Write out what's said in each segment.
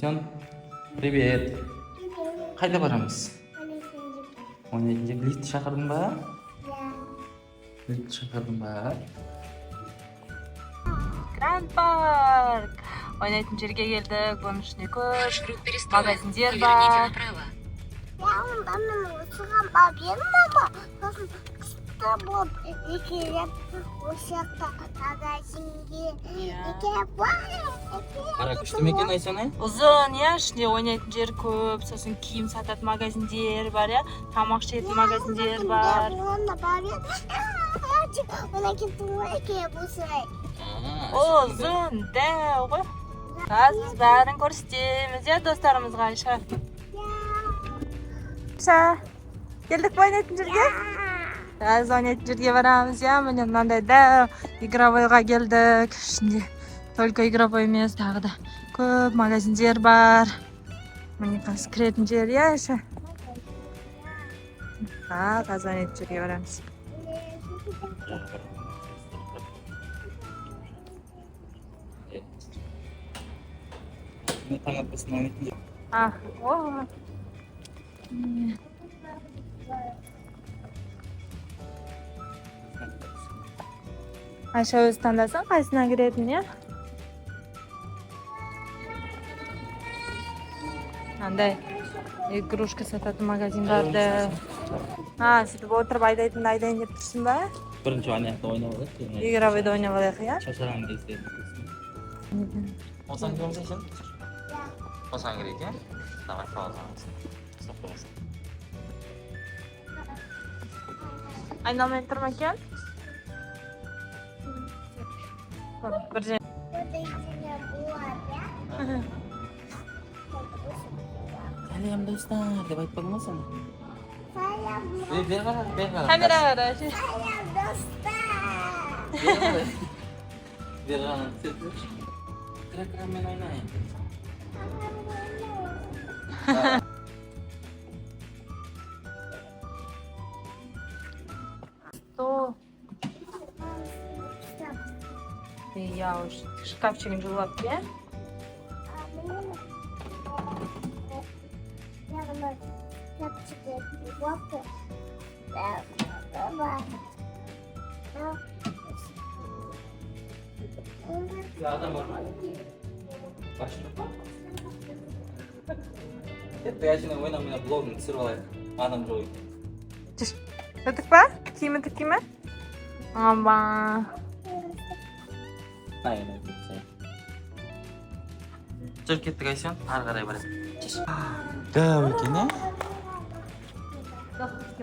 Сен, привет. Қайда барамыз? Ойнайтын жер лифт шақырдың ба? Лифт шақырдың ба? Гранд парк. Ойнайтын жерге келдік. Бұның ішінде көп магазиндер бар. Қара күшті ме екен Айсана? Ұзын, иә, ішінде ойнайтын жер көп. Сосын киім сататын магазиндер бар, иә. Тамақ ішетін магазиндер бар. Ұзын, дәу ғой. Қазір біз бәрін көрсетеміз, иә, достарымызға Айша. Айша, келдік па ойнайтын жерге? Қазір ойнайтын жерге барамыз, иә. Міне мынандай дәу игровойға келдік. Ішінде только игровой емес, тағы да көп магазиндер бар. Міне қазір кіретін жер, иә, Айша? Қазір ойнайтын жерге барамыз. Таң атпасынан ойнайтын жер. О. Айша өзі таңдасын, қайсына кіретін, иә? Андай игрушка сататын магазиндарды. Сөйтіп отырып айдайын деп тұрсың ба? Бірінші аяқта ойнап алайық. Игровойда ойнап алайық, иә? Шашырған кезде. Осыған кіреміз Айсен? Осыған кірейік, иә? Давай, қаласаңыз. Стоп қойасың. Айналмай тұрма екен? Бір жер. Сәлем достар деп айтпадың ба сен? Бер қара. Камера қара. Сәлем достар. Бер қара. Кіра мен ойнайын. Что? Я уж шкафчик жила, да? Adam var. Başla. Я şimdi oynamaya blogunu түсіріп алайық. Адам жоқ екен. Өтік па? Киімі тікей ме? Аба. Жүр кеттік Айсен, ары қарай барайық. Дәу екен, е?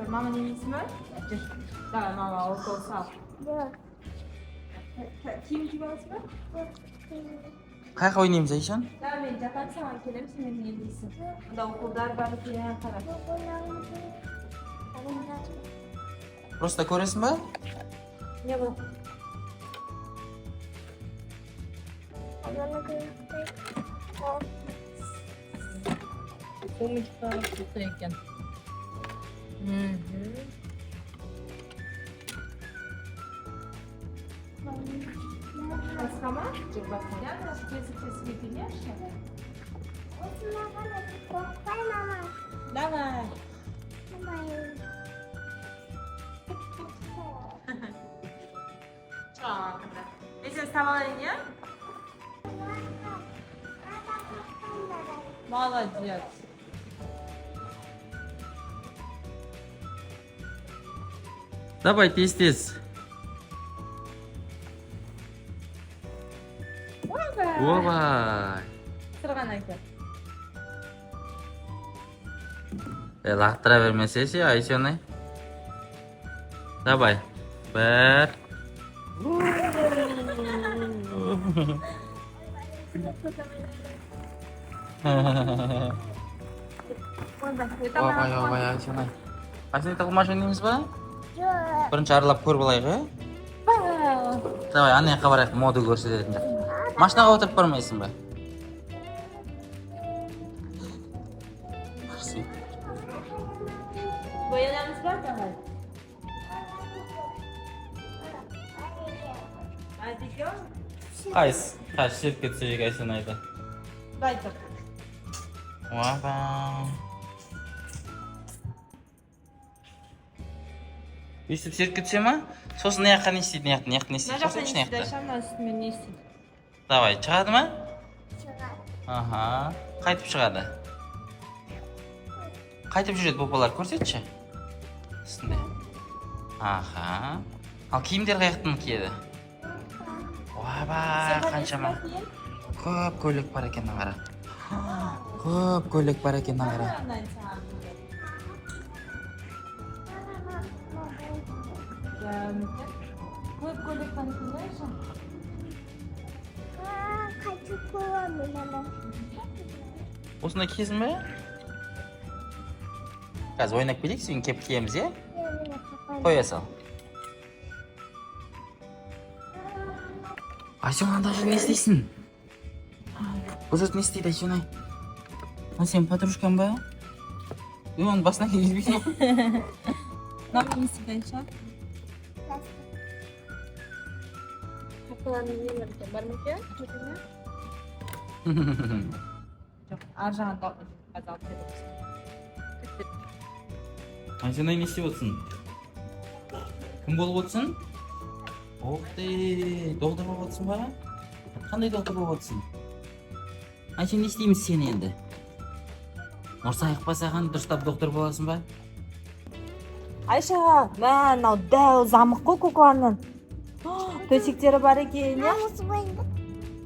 Мама немесі ме? Жүр. Давай, мама, окол сал. Киім киіп аласың ба? Қайқа ойнаймыз Айсен? Да, мен жатам саған келем, сен мені емдейсің. Онда оқулдар бар екен, қара. Просто көресің ба? Не бұл? Умочка құлты екен. Басқа ма? Жоқ, басқа. Я кесіп кетейінші. Давай. Чакында. Мен сен ұстап алайын, иә? Молодец. Давай, тез-тез. Ой. Сырған екен. Лақтыра бермесе ше, Айсены. Давай. Бір. Ой, Айсены. Айсены тағыл машин дейміз ба? Бірінші аралап көріп алайық, е? Давай, ана жаққа барайық, моды көрсететін жақ. Машинаға отырып бармайсың ба? Боянамыз ба, давай? Айдеке? Қайсы? Қайсы жерге түсірек Айсен айды? Байтыр. Ваба. Өйстіп серіп кетсе ма? Сосын мына жаққа не істейді, мына жақта не істейді? Мына жақта Көрсетші, не мына істейді, жақта. мына үстімен не істейді? Давай, шығады ма? Аха. Қайтып шығады. Қайтып жүреді бопалар, көрсетші. Үстінде. Аха. Ал киімдер қаяқтан киеді? Ваба, қаншама. Көп көйлек бар екен, қара. Көп көйлек бар екен, қара. Көп көйлек бар екен, қайшы? Қайтып көремін ана. Осында киесің бе? Қазір ойнап келейік, сен кеп киеміз, е? Қоя сал. Айсен, анда жүр, не істейсің? Бұл жұрт не істейді, Айсен-ай? Сен подружкаң ба? Оның басына келгізбейсің ба? Мынау не істейді, Айша? Қақыларының не бар екен? Бар ма екен? Жоқ, ар жағында қазір алып береміз. Айсен-ай, не істеп отырсың? Кім болып отырсың? Оқты, доғды болып отырсың ба? Қандай доғды болып отырсың? Айсен, не істейміз сен енді? Нұрсайық па саған дұрыстап доктор боласың ба? Айша, мынау дәу замық қой көкуанның. Төсектері бар екен, не? Осы бойында.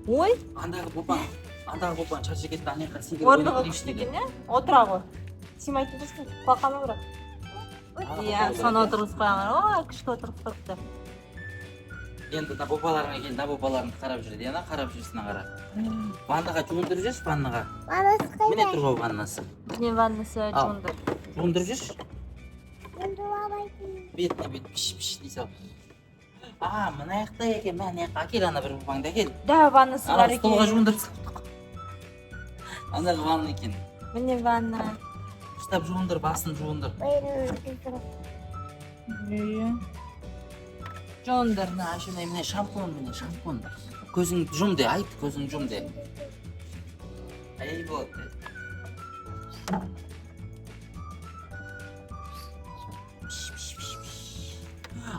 Ой, Андағы бопан шаршы кетті, анаяққа сигір орныға күшті екен, не? Отыра ғой. Симайтын тұрсын, қалқама бірақ. Иә, соны отырғыз қойғандар. Ой, күшті отырғыз тұрыпты. Енді да бопаларыңа келін, да бопаларыңды қарап жүреді, ена қарап жүрсін ағара. Ваннаға жуындырып жүрші, ваннаға. Анасы Міне қайда? тұр ғой ваннасы. Не ваннасы жуынды. Жуындырып жүрші. Енді бабайдың. Бетіне бет піш дей сал. Мына жақта екен, мына жаққа әкел ана бір бопаңды әкел. Да, ваннасы бар Ана столға екен. жуындырып салдық. Андағы ванна екен. Міне ванна. Ұстап жуындыр, басын жуындыр. Жуындыр. Міне шампунь. Көзіңді жұм де, айт, көзіңді жұм де. Ай болады де.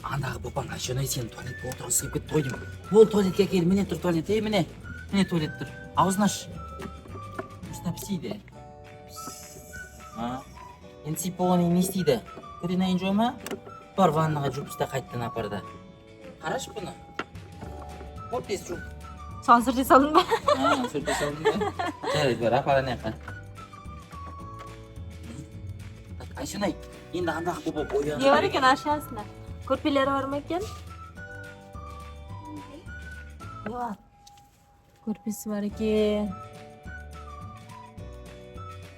Андағы бопаң, Айшенай, сен туалетке отырғысы келіп кетті ғой деймін. Ол туалетке әкел, міне тұр туалет, міне туалет тұр. Аузын аш. Ұстап істейді. Енді сиіп болғаннан не істейді? Көрінайын жой ма? Бар ваннаға жуып ұста қайттан апарды. Қарашы бұны. Ол тез жуып. Соған сүрте салдың ба? Сүрте салдың ба? Жарайды, бар, апаран яққа. Айшенай, енді андағы боп ойын. Не бар екен ашасына? Көрпелері бар ма екен? Не бар? Көрпесі бар екен.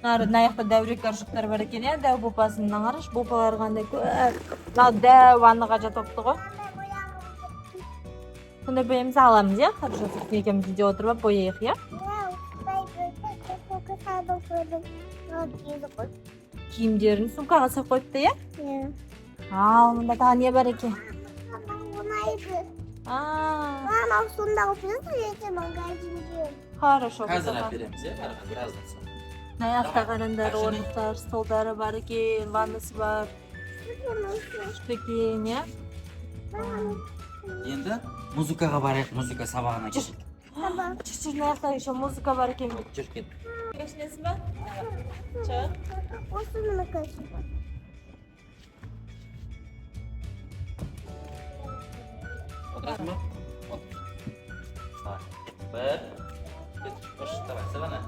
Мына жақта дәурек аршықтар бар екен, е, дәу бопасының қараш, бопалар қандай көп. Мынау дәу ваннаға жатыпты ғой. Сондай боямыз аламыз, е? Хорошо, екеуміз үйде отырып бояйық, е? Киімдерін сумкаға салып қойыпты, е? Ал, мұнда тағы не бар екен? Мама, сондағы біздің магазинде. Хорошо. Қазір әпереміз, е? Біраздан соң. Мына жақта қараңдар, орындықтар, столдары бар екен, ваннасы бар. Күшті екен, е? Енді музыкаға барайық, музыка сабағына Жүр. кетейік. Жүр, мына жақта еще музыка бар екен. Жүр кет. Кешінесің ба? Чық. Осыны макасын. Отырасың ба? Отыр. Давай. Бір. Кет. Қош, давай, сабана.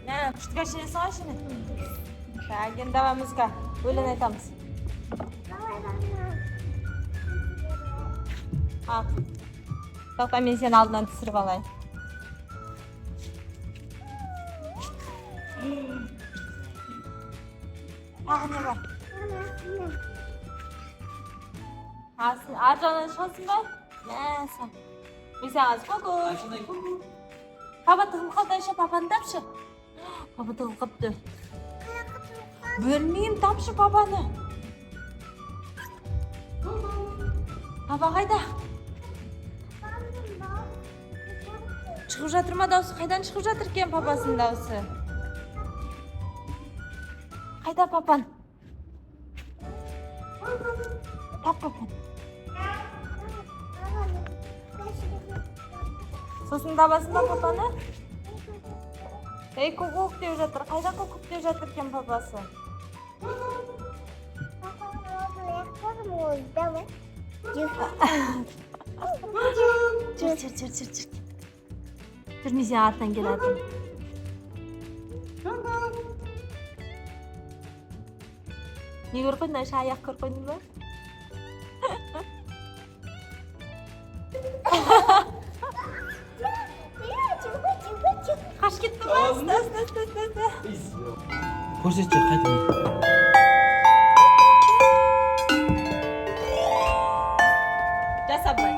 Мә, күшті кешінесің ғой шыны? Так, енді давай музыка. Өлең айтамыз. Ал. Тоқта, мен сені алдынан түсіріп алайын. Тағы не бар? Ар жағынан шығасың ба? Мәсі. Мен саған аз көкөй. Айшенай, Папа тығылып қалды, Айша, папаны тапшы. Папа тығылып қалыпты. Білмеймін, тапшы папаны. Папа қайда? Chiqib жатырма дауысы? Қайдан шығып жатыр екен папасының дауысы? Қайда папан? Тап папан. Сосын табасың ба папаны? Ей, ку-ку деп жатыр. Қайда ку-ку деп жатыр екен папасы? Жүр. Жүрмесе артынан келеді. Не көріп қойдың? Айша аяқ көріп қойдың ба? Қаш кетті ма? Ста. Көрсетші, қайтын. Жасап бай.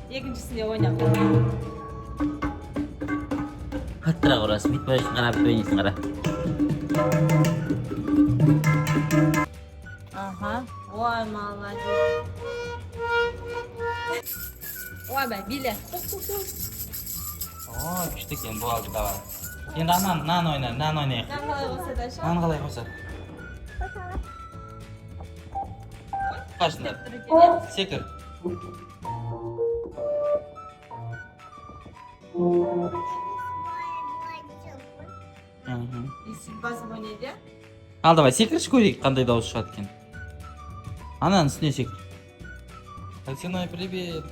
Екіншісінде ойнап. Қаттырақ ұрасың, бүйтіп ойнайсың, қара, бүйтіп ойнайсың, қара. Ой, молодец. Ой, бай, биле. Ой, күшті екен, болды, давай. Енді нан ойнайық. Нан қалай қоса да ша? Нан қалай қоса? Қашындар. Секір. Есік басып ойнайды. Ал, давай, секірші көрейік, қандай дауыс шығады екен. Ананың үстіне секір. Алексей, привет.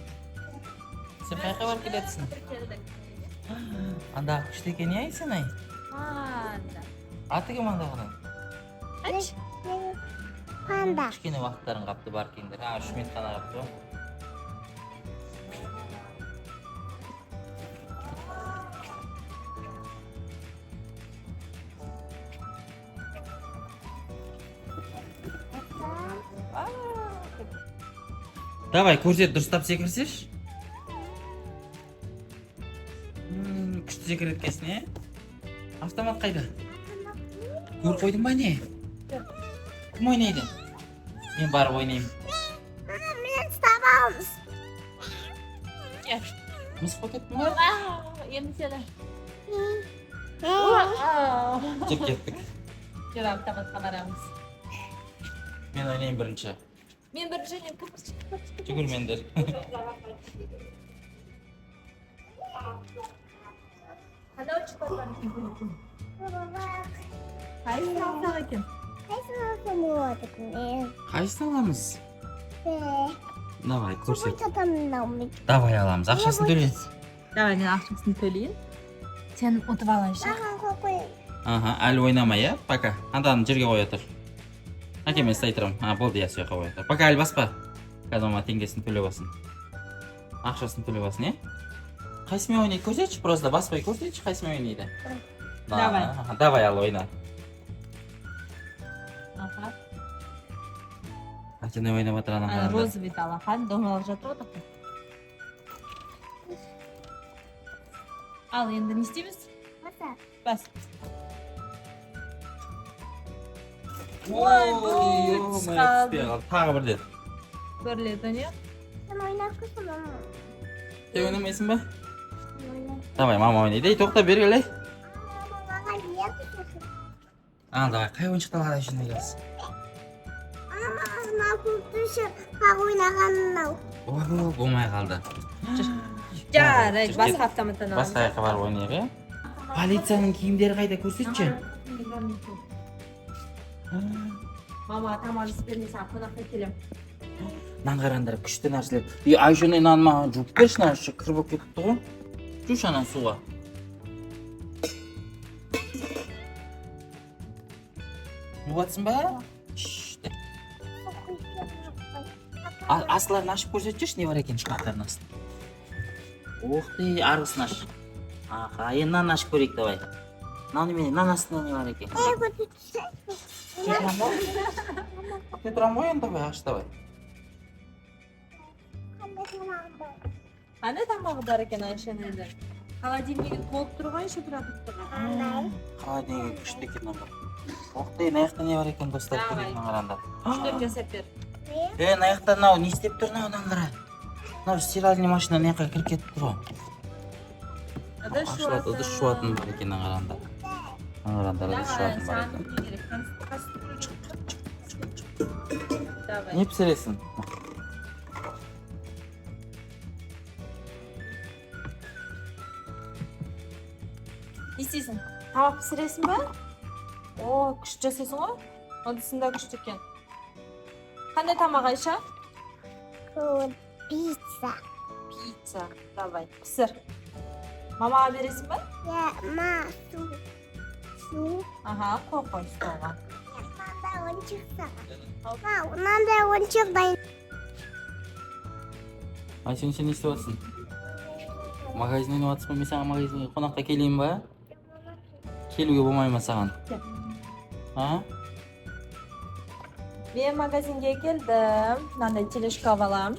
Сен қайқа барып келетсің? Анда күшті екен, не айтсың, ай? Аты кем андағынан? Әч? Панда. Кішкене уақыттарын қапты бар кейіндер. 3 минут қана қапты. Давай, көрсет, дұрыстап секірсеш. Күшті секір еткесін, е? Автомат қайда? Көр қойдың ба не? Кім ойнайды? Мен барып ойнайым. Мен табамыз. Мыс қойдың ба? Енді сені. Жек кеттік. Жүр, автоматқа барамыз. Мен ойнайым бірінші. Мен бірінші ойнайым. Жүгірмендер. Қандай ойыншық бар? Қайсысын алсақ екен? Қайсысын алсам болады екен? Қайсысын аламыз? Давай, көрсет. Çatamın Давай аламыз, ақшасын төле. Давай, мен ақшасын төлейін. Сен ұтып алайыншы. Әлі ойнамай, е? Пока. Анданы жерге қоя тұр. Әке, мен стай тұрам. Болды, я сөйқа қоя тұр. Пока, әлі баспа. Кәдімі теңгесін төле басын. Ақшасын төле басын, е? Қайсымен ойнайды көрсетші, просто баспай көрсетші, қайсымен ойнайды. Давай. Давай, ал ойна. Әтені ойнап атыр анам. Розовый талақан, домалап жатыр отыр. Ал, енді не істейміз? Бас. Ой, бұл шығады. Тағы бір дед. Көріледі, не? Sen oynarsın ama. Сен ойнамайсың ба? Давай, мама ойнайды. Ей, тоқта бергілей. Baba niye tutuyorsun? Ал, давай, қай ойыншықтан қарай ішінде келсін? Ama ağzına kurtuşu ha oynağanına. Ой, болмай қалды. Жарайды, басқа автоматтан аламыз. Басқа жаққа барып ойнайық, е? Полицияның киімдері қайда көрсетші? Мама, тамақ бермесе, қонаққа келем. Нан қараңдар, күшті нәрселер. Айшыны нан маған жуып берші, нашы кір болып кетіпті ғой. Жуш анан суға. Жуатсың ба? Шшшт. Асыларын ашып көрсетші, не бар екен шкафтардың астында. Ох ты, арғысын аш. Аха, енді нан ашып көрейік, давай. Нан астында не бар екен? Ты тұрам ғой, енді давай, аш давай. Қандай тамағы бар екен Айшаның? Холодильнигі толып тұр ғой еще продуктыға. Холодильник күшті екен анда. Оқтай, аяқта не бар екен достар, Давай. көйлегіне қарағанда. Үштеп жасап бер. Аяқта мынау не істеп тұр мынау адамдар? Мынау стиральный машина аяққа кіріп кетіп тұр ғой. Ыдыс жуатын. Ыдыс жуатын бар екен қарағанда. Қарағанда ыдыс жуатын бар екен. Давай. Не пісіресің? Не істейсің? Тамақ пісіресің ба? О, күшті жасайсың ғой? Ыдысында күшті екен. Қандай тамақ Айша? Пицца. Пицца. Давай, пісір. Мамаға бересің ба? Су. Ага, қой столға. Мынандай ойыншық саған. Мынандай ойыншық дайын. Айсен, сен не істеп жатсың? Магазиннен жатсың ба? Мен саған магазинге қонаққа келейін ба? Келуге болмай ма саған? А? Мен магазинге келдім. Мынандай тележка алам.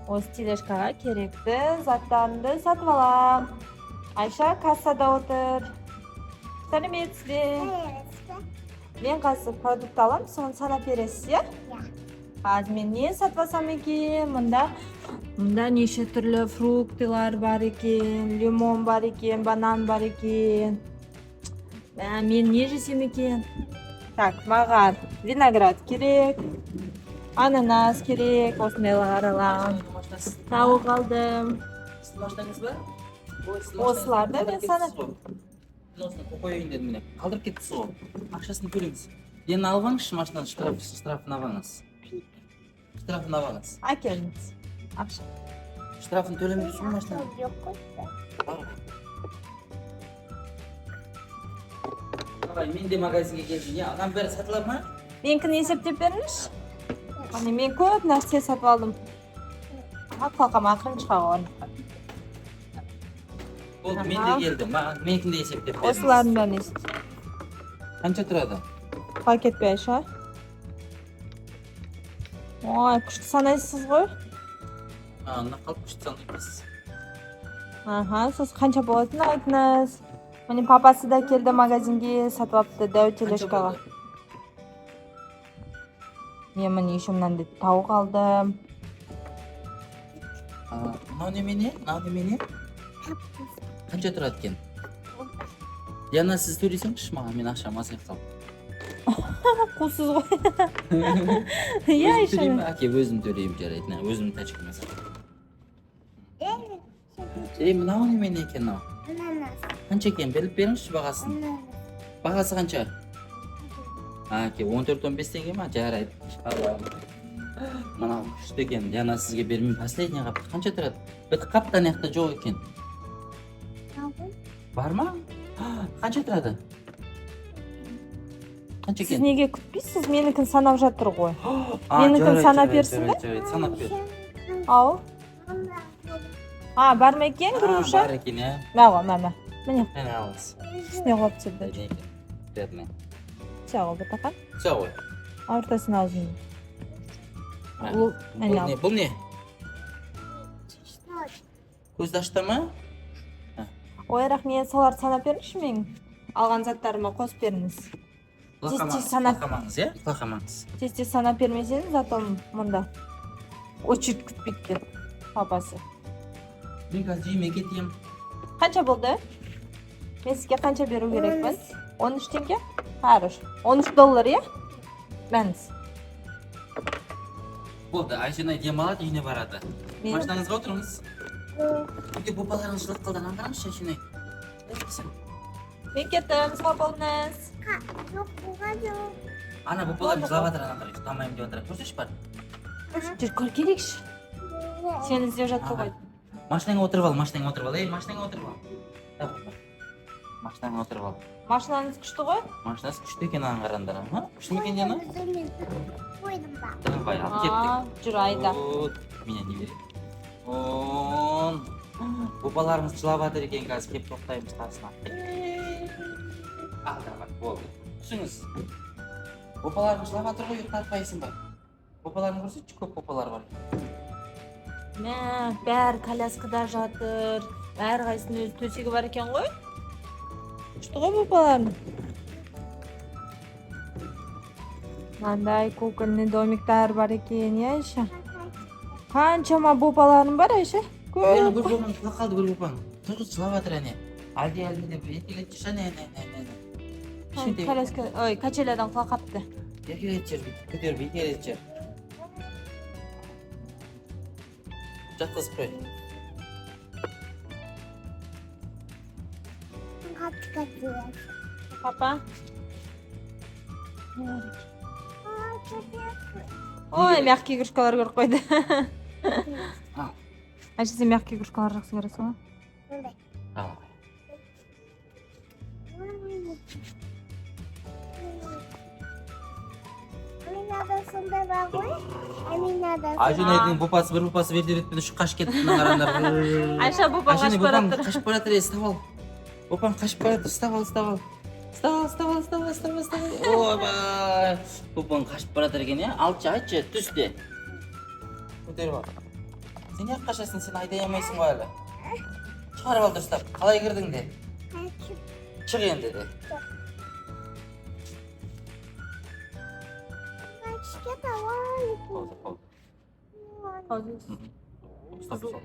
Осы тележкаға керекті заттарымды сатып алам. Айша кассада отыр. Сәлеметсіз бе? Мен қазір продукт алам, соны санап бересіз, иә? Қазір мен не сатып алсам екен? Мұнда неше түрлі фруктылар бар екен, лимон бар екен, банан бар екен. Мен не жесем екен? Так, маған виноград керек, ананас керек, осындайлар алам. Тауық алдым. Сіздің машинаңыз ба? Осыларды мен санап. Мен осыны қойайын дедім міне. Қалдырып кеттісіз ғой. Ақшасын төлеңіз. Енді алып алыңызшы машинаны, штрафын алыңыз. Штрафын алыңыз. Әкеліңіз. Ақша. Штрафын төлемейсіз ғой машинаны. Давай, мен де магазинге келдім. Адам бәрі сатылар ма? Менікін есептеп беріңізші. Мен көп нәрсе сатып алдым. Қалқам ақырын шыға ғой. Болды, мен де келдім. Менікін де есептеп беріңіз. Осылардың бәрін есеп. Қанша тұрады? Пакет пе Айша? Ой, күшті санайсыз ғой. Ана қалып күшті санаймыз. Аха, сіз қанша болатынын айтыңыз. Міне папасы да келді магазинге, сатып алыпты дәу тележкаға. Мен міне еще мынандай тауық алдым. Мынау немене? Қанша тұрады екен? Яна, сіз төлесеңізші маған, мен ақшам аз аяқталып. Қусыз ғой. Иә, Өзім Айша. төлеймін, әке өзім төлеймін жарайды. Өзімнің тачкама сатып. Мынау немене екен мынау? Қанша екен? Біліп беріңізші бағасын. Бағасы қанша? Әке 14-15 теңге ма? Жарайды. Мынау күшті екен. Яна сізге бермеймін. Последний қап. Қанша тұрады? Бітіп қаптан яқта жоқ екен. Бар ма? Қанша тұрады? Қанша Сіз екен? неге күтпейсіз? Менікін санап жатыр ғой. Менікін санап берсін бе? Санап бер. Ау. Бар ма екен, груша? Бар екен, иә. Мә. Міне, Мені алыңыз. үстіне қойып түсірді. Верно. Все ғой, бұтақан. Все ғой. Ортасын аузын. Бұл не? Көзді ашты ма? Ой, рахмет, соларды санап беріңізші менің. Алған заттарыма қосып беріңіз. Лақамаңыз, иә? Лақамаңыз. Тез санап бермесеңіз, затом мұнда очередь күтпейді папасы. Мен қазір үйіме кетем. Қанша болды? Мен сізге қанша беру керекпін? 13 теңге? Хорош. 13 доллар, иә? Мәңіз. Болды, Айшенай демалады, үйіне барады. Машинаңызға отырыңыз. Үйде бопаларыңыз жылап қалдан аңғарамыз, Айшенай. Мен кеттім, сау болыңыз. Жоқ, бұға жоқ. Ана бопаларым жылап жатыр, аңғар, ұйықтамаймын деп жатыр. Көрсеші бар? Жүр, көр келейікші. Сен іздеп жатыр ғой. Машинаңа отырып ал. Машинаңа отырып ал. Машинаңа отырып ал. Машинаңыз күшті ғой? Машинасы күшті екен аңғарандар. Күшті ме екен, Яна? Қойдым ба. Давай, алып кеттік. Жүр, айда. Менен не береді? Бопаларымыз жылап жатыр екен, қазір кеп тоқтаймыз қасына. Давай, болды. Түсіңіз. Бопаларымыз жылап жатыр ғой, ұйықтатпайсың ба? Бопаларын көрсетші, көп бопалар бар. Бәрі коляскада жатыр. Әр қайсының өз төсегі бар екен ғой. Күшті ғой бопалардың. Мынандай кукольный домиктар бар екен, я Айша. Қаншама бопаларың бар, Айша? Мен Гүлбапан құлап қалды Гүлбапан. Тұрғыз жылап жатыр әне. Алди деп еркелетіп жүр әне. Коляска, ой, качелядан құлап қапты. Еркелетіп жүр, көтеріп еркелетіп жүр. Жатқызып қой. Кат-кат. Папа. Ой, Ой, мягкий игрушкалар көріп қойды. Ал. Айша, сен мягкий игрушкалар жақсы көресің ғой? мындай. Ал. Аминада сондай бар ғой. Аминада. Ажинайдың бопасы бір бопасы вертолетпен ұшып қашып кетті мына қараңдар. Айша, бопан қашып Бопан баратыр. қашып баратыр, ұстап ал. Бопан қашып баратыр, ұстап ал. Ойбай. Бопан қашып баратыр екен, иә? Айтшы, түс де. Көтеріп ал. Сен неғып қашасың, сен айдай алмайсың ғой әлі. Шығарып ал дұрыстап, қалай кірдің де? Шық енді де. Качка давай. Болды. Қозы. Ұстап.